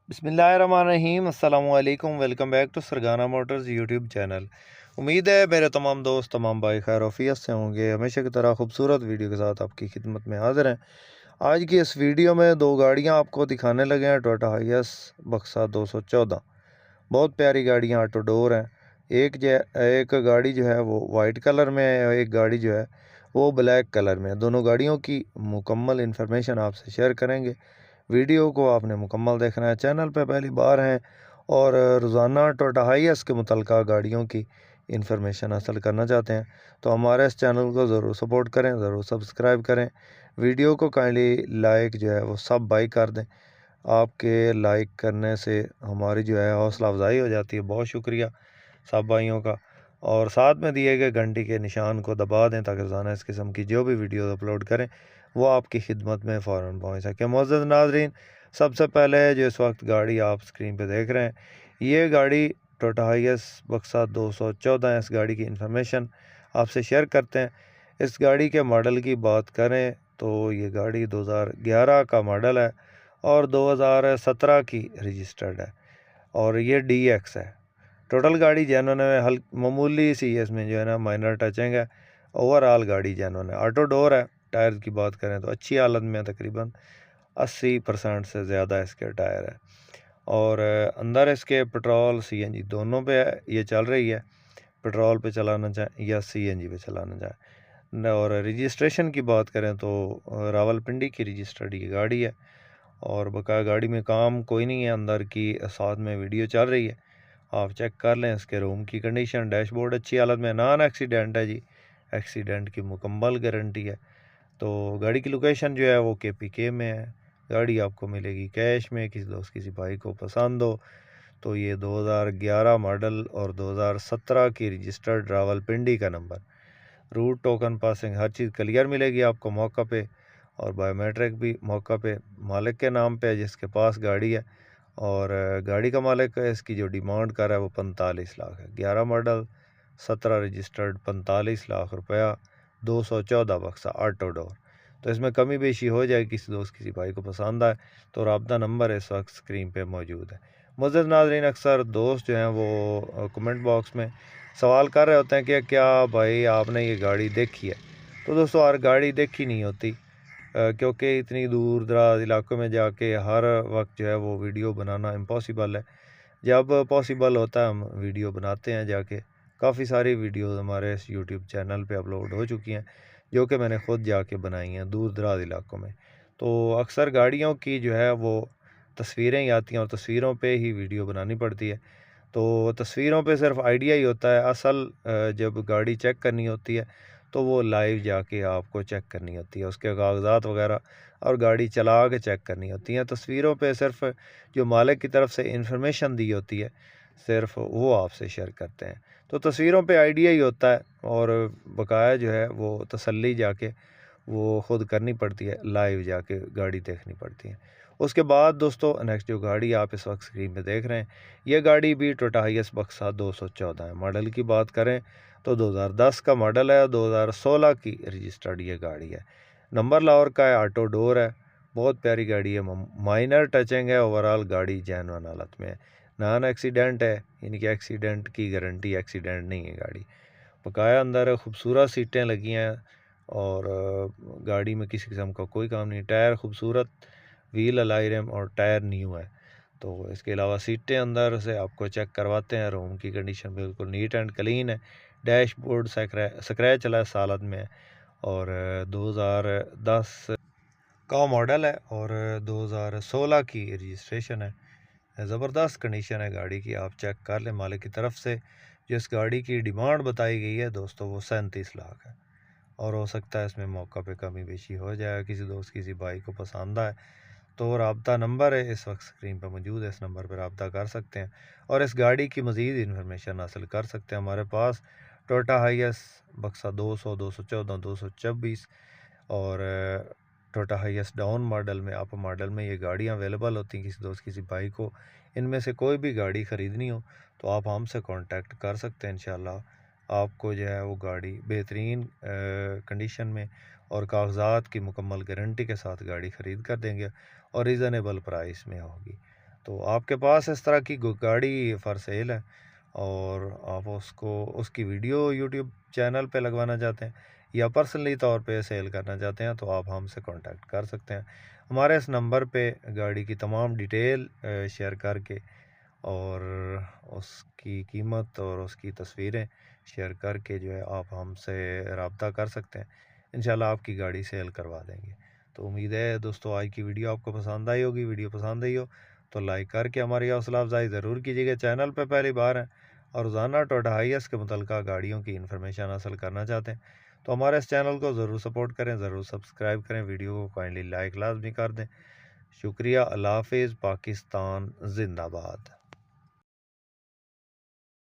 बिस्मिल्लाहिर्रहमानिर्रहीम अस्सलाम वालेकुम। Welcome back to Sargana motors YouTube channel. उम्मीद है मेरे तमाम दोस्त तमाम भाई खैर ऑफियत से होंगे। हमेशा की तरह खूबसूरत वीडियो के साथ आपकी खिदमत में हाजिर हैं। आज की इस वीडियो में दो गाड़ियां आपको दिखाने लगे हैं। टोयोटा हाइएस बक्सा 214 बहुत प्यारी गाड़ियां ऑटो डोर हैं। एक गाड़ी जो है वो वाइट कलर में है और एक गाड़ी जो है वो ब्लैक कलर में है। दोनों गाड़ियों की मुकम्मल इन्फॉर्मेशन आपसे शेयर करेंगे। वीडियो को आपने मुकम्मल देखना है। चैनल पे पहली बार हैं और रोज़ाना टोयोटा हाइएस के मुतल्लिका गाड़ियों की इन्फॉर्मेशन हासिल करना चाहते हैं तो हमारे इस चैनल को ज़रूर सपोर्ट करें, ज़रूर सब्सक्राइब करें। वीडियो को काइंडली लाइक जो है वो सब बाई कर दें। आपके लाइक करने से हमारी जो है हौसला अफजाई हो जाती है। बहुत शुक्रिया सब भाइयों का। और साथ में दिए गए घंटी के निशान को दबा दें ताकि रोज़ाना इस किस्म की जो भी वीडियो अपलोड करें वो आपकी खिदमत में फ़ौरन पहुँच सके। मुअज़्ज़ज़ नाज़रीन, सबसे पहले जो इस वक्त गाड़ी आप स्क्रीन पे देख रहे हैं ये गाड़ी टोयोटा हाइएस बक्सा 214 है। इस गाड़ी की इन्फॉर्मेशन आपसे शेयर करते हैं। इस गाड़ी के मॉडल की बात करें तो ये गाड़ी 2011 का मॉडल है और 2017 की रजिस्टर्ड है और ये DX है। टोटल गाड़ी जेन्युइन है। मामूली सी इसमें जो है ना माइनर टचिंग है। ओवरऑल गाड़ी जेन्युइन है। ऑटो डोर है। टायर की बात करें तो अच्छी हालत में तकरीबन 80% से ज़्यादा इसके टायर है और अंदर इसके पेट्रोल CNG दोनों पे ये चल रही है। पेट्रोल पे चलाना चाहें या CNG पे चलाना चाहें। और रजिस्ट्रेशन की बात करें तो रावलपिंडी की रजिस्टर्ड ये गाड़ी है और बकाया गाड़ी में काम कोई नहीं है। अंदर की साथ में वीडियो चल रही है, आप चेक कर लें। इसके रूम की कंडीशन, डैशबोर्ड अच्छी हालत में, नॉन एक्सीडेंट है जी। एक्सीडेंट की मुकम्मल गारंटी है। तो गाड़ी की लोकेशन जो है वो KPK में है। गाड़ी आपको मिलेगी कैश में। किसी दोस्त किसी भाई को पसंद हो तो ये 2011 मॉडल और 2017 की रजिस्टर्ड रावलपिंडी का नंबर, रूट टोकन पासिंग हर चीज़ क्लियर मिलेगी आपको मौका पे और बायोमेट्रिक भी मौका पे मालिक के नाम पे है जिसके पास गाड़ी है। और गाड़ी का मालिक है, इसकी जो डिमांड कर रहा है वो 45 लाख है। 11 मॉडल 17 रजिस्टर्ड 45 लाख रुपया 214 बक्सा ऑटो डोर। तो इसमें कमी बेशी हो जाए। किसी दोस्त किसी भाई को पसंद आए तो रब्ता नंबर इस वक्त स्क्रीन पे मौजूद है। मुअज़्ज़ज़ नाज़रीन, अक्सर दोस्त जो हैं वो कमेंट बॉक्स में सवाल कर रहे होते हैं कि क्या भाई आपने ये गाड़ी देखी है। तो दोस्तों हर गाड़ी देखी नहीं होती क्योंकि इतनी दूर दराज इलाकों में जाके हर वक्त जो है वो वीडियो बनाना इम्पॉसिबल है। जब पॉसिबल होता है हम वीडियो बनाते हैं जाके। काफ़ी सारी वीडियोस हमारे इस यूट्यूब चैनल पे अपलोड हो चुकी हैं जो कि मैंने ख़ुद जाके बनाई हैं दूर दराज इलाकों में। तो अक्सर गाड़ियों की जो है वो तस्वीरें ही आती हैं और तस्वीरों पे ही वीडियो बनानी पड़ती है। तो तस्वीरों पे सिर्फ आइडिया ही होता है। असल जब गाड़ी चेक करनी होती है तो वो लाइव जाके आपको चेक करनी होती है, उसके कागजात वगैरह और गाड़ी चला के चेक करनी होती हैं। तस्वीरों पे सिर्फ जो मालिक की तरफ से इंफॉर्मेशन दी होती है सिर्फ वो आपसे शेयर करते हैं। तो तस्वीरों पे आइडिया ही होता है और बकाया जो है वो तसल्ली जाके वो ख़ुद करनी पड़ती है, लाइव जाके गाड़ी देखनी पड़ती है। उसके बाद दोस्तों नेक्स्ट जो गाड़ी आप इस वक्त स्क्रीन पे देख रहे हैं ये गाड़ी भी टोयोटा हाइएस बक्सा 214 है। मॉडल की बात करें तो 2010 का मॉडल है, 2016 की रजिस्टर्ड ये गाड़ी है। नंबर लाहौर का है, ऑटो डोर है, बहुत प्यारी गाड़ी है। माइनर टचिंग है, ओवरऑल गाड़ी जेन्युइन हालत में है। नॉन एक्सीडेंट है, यानी कि एक्सीडेंट की गारंटी, एक्सीडेंट नहीं है गाड़ी। बकाया अंदर खूबसूरत सीटें लगी हैं और गाड़ी में किसी किस्म का कोई काम नहीं। टायर खूबसूरत, व्हील अलाई रिम और टायर न्यू है। तो इसके अलावा सीटें अंदर से आपको चेक करवाते हैं। रूम की कंडीशन बिल्कुल नीट एंड क्लीन है। डैशबोर्ड स्क्रैच लेस हालत में है और 2010 का मॉडल है और 2016 की रजिस्ट्रेशन है। ज़बरदस्त कंडीशन है गाड़ी की, आप चेक कर लें। मालिक की तरफ से जिस गाड़ी की डिमांड बताई गई है दोस्तों वो 37 लाख है और हो सकता है इसमें मौका पे कमी बेशी हो जाए। किसी दोस्त किसी भाई को पसंद आए तो रब्ता नंबर है इस वक्त स्क्रीन पर मौजूद है, इस नंबर पर रब्ता कर सकते हैं और इस गाड़ी की मज़ीद इन्फॉर्मेशन हासिल कर सकते हैं। हमारे पास टोयोटा हाइएस बक्सा 200, 214, 224 और टोयोटा हाइएस डाउन मॉडल में, अप मॉडल में ये गाड़ियाँ अवेलेबल होती हैं। किसी दोस्त किसी भाई को इनमें से कोई भी गाड़ी ख़रीदनी हो तो आप हमसे कांटेक्ट कर सकते हैं। इंशाल्लाह आपको जो है वो गाड़ी बेहतरीन कंडीशन में और कागजात की मुकम्मल गारंटी के साथ गाड़ी ख़रीद कर देंगे और रीज़नेबल प्राइस में होगी। तो आपके पास इस तरह की गाड़ी फॉर सेल है और आप उसकी वीडियो यूट्यूब चैनल पे लगवाना चाहते हैं या पर्सनली तौर पे सेल करना चाहते हैं, तो आप हमसे कांटेक्ट कर सकते हैं। हमारे इस नंबर पे गाड़ी की तमाम डिटेल शेयर करके और उसकी कीमत और उसकी तस्वीरें शेयर करके जो है आप हमसे रब्ता कर सकते हैं। इंशाल्लाह आपकी गाड़ी सेल करवा देंगे। तो उम्मीद है दोस्तों आज की वीडियो आपको पसंद आई होगी। वीडियो पसंद आई हो तो लाइक करके हमारी हौसला अफजाई ज़रूर कीजिएगा। चैनल पर पहली बार है और रोज़ाना टोयोटा हाइएस के मुतल्लिक़ा गाड़ियों की इन्फॉर्मेशन हासिल करना चाहते हैं तो हमारे इस चैनल को ज़रूर सपोर्ट करें, ज़रूर सब्सक्राइब करें, वीडियो को काइंडली लाइक लाजमी कर दें। शुक्रिया। अल्लाह हाफिज़। पाकिस्तान जिंदाबाद।